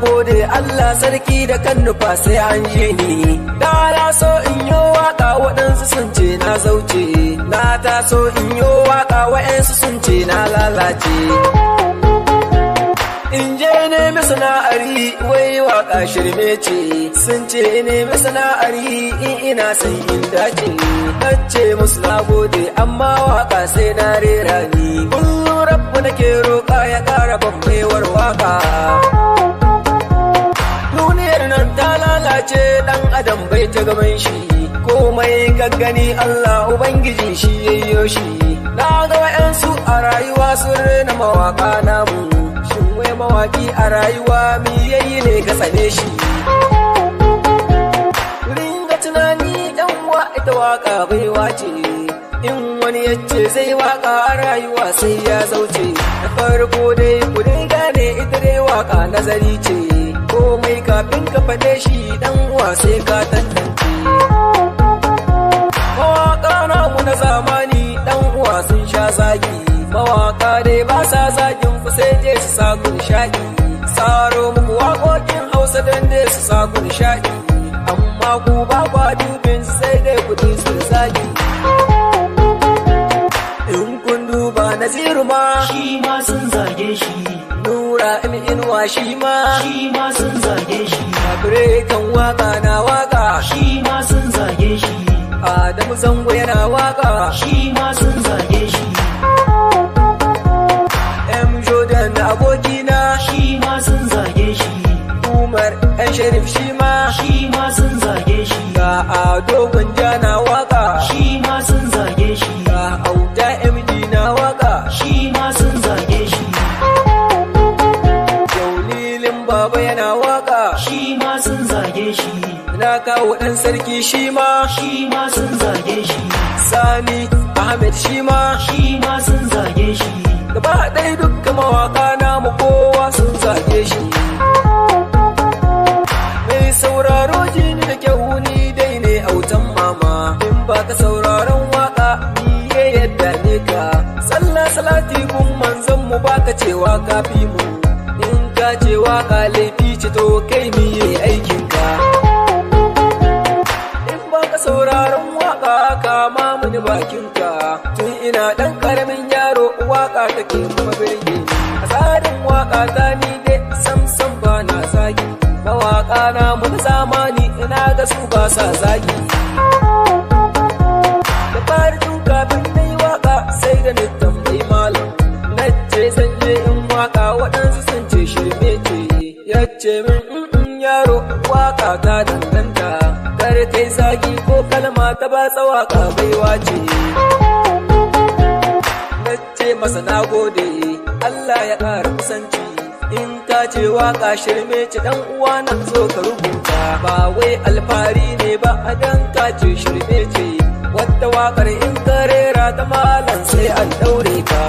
gode Allah sarki da kan nufa sai an je ni. Da na so in yi waka waɗansu sun ce na zauce, na taso in yi waka waɗansu sun ce na lalace. In je nemi sana'ari wai waka shirme ce, sun ce nemi sana'ari in ina son in dace. Nace musu na gode amma waka sai na rera ni. Kullum rabbu nake roƙa ya ƙara ban baiwar waka. Duniyar nan ta lalace ɗan adam bai ta gaban shi, komai gaggani Allah Ubangiji shi yayyo shi. Na ga wa'yansu a rayuwa sun rena mawaka namu, shin wai mawaki a rayuwa mi yayi ne ka tsane shi. Ringa tunani ɗan wa ita waka baiwa ce, in wani yace zai waka a rayuwa sai ya zauce. Da farko dai ku dai gane ita dai waka nazari ce, komai kafin ka faɗe shi ɗan uwa sai ka tantance. Mawaka namu na zamani ɗan uwa sun sha zagi, mawaka dai ba sa zagin ku sai dai su sa ku nishaɗi. Tsaro muku waƙoƙin Hausa don dai su sa ku nishaɗi, amma ku ba kwa dubin sai dai kuɗi su zagi. In kun duba Naziru ma shi ma sun zage shi, Nura Inuwa shi ma sun zage shi, Kabire kan waka na waka shi ma sun zage shi, Adamu Zango yana waka shi ma sun zage shi, M Jordan da abokina shi ma sun zage shi, Umar ɗan Sharif shi ma sun zage shi, ga Ado Gwanja na waka shi ma sun zage shi, ga Auta MD na waka shi ma sun zage shi, Jaulilin Baba yana waka shi ma sun zage shi, na kawo ɗan sarki shi ma sun zage shi, Sani Ahmed shi ma sun zage shi, gaba ɗaya dukka mawaka namu kowa sun zage shi. Mai sauraro jini da kyau ni dai ne autan mama, in ba ka sauraron waka ni ya yadda ne ka. Sallah salati kun manzon mu baka cewa ka fi mu, in ka ce waka laifi ce to kai ni yayi aikin ka. In ba ka sauraron waka kama mini bakin ka, tun ina ɗan ƙaramin yaro waka take kuma birge ni. A tsarin waka ta ni dai sam ba na zagi, mawaka na mun zamani ina ga su ba sa zagi. Da fari tun kafin na yi waka sai da ni tambayi malam, na ce zan je in waka waɗansu sun ce shirme ce. Ya ce min yaro waka ta danganta, kar kai zagi ko kalma ta ba waka baiwa ce. Na ce masa na gode Allah ya ƙara kusanci, in ka ce waka shirme ce dan uwa na so ka rubuta, ba wai alfahari ne ba a dan ka ce shirme ce. Wata wakar in ka rera ta malam sai an daure ka,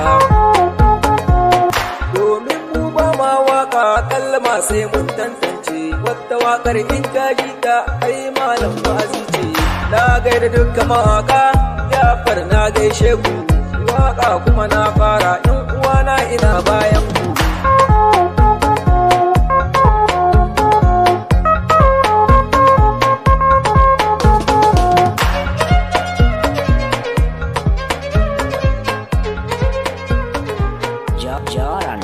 domin mu ba ma waka kalma sai mun tantance. Wata wakar in ka ji ta ai malam wazi ce. Na gaida dukkan mawaka Jafar na gaishe ku, waka kuma na fara in uwana ina bayan ku. Jaran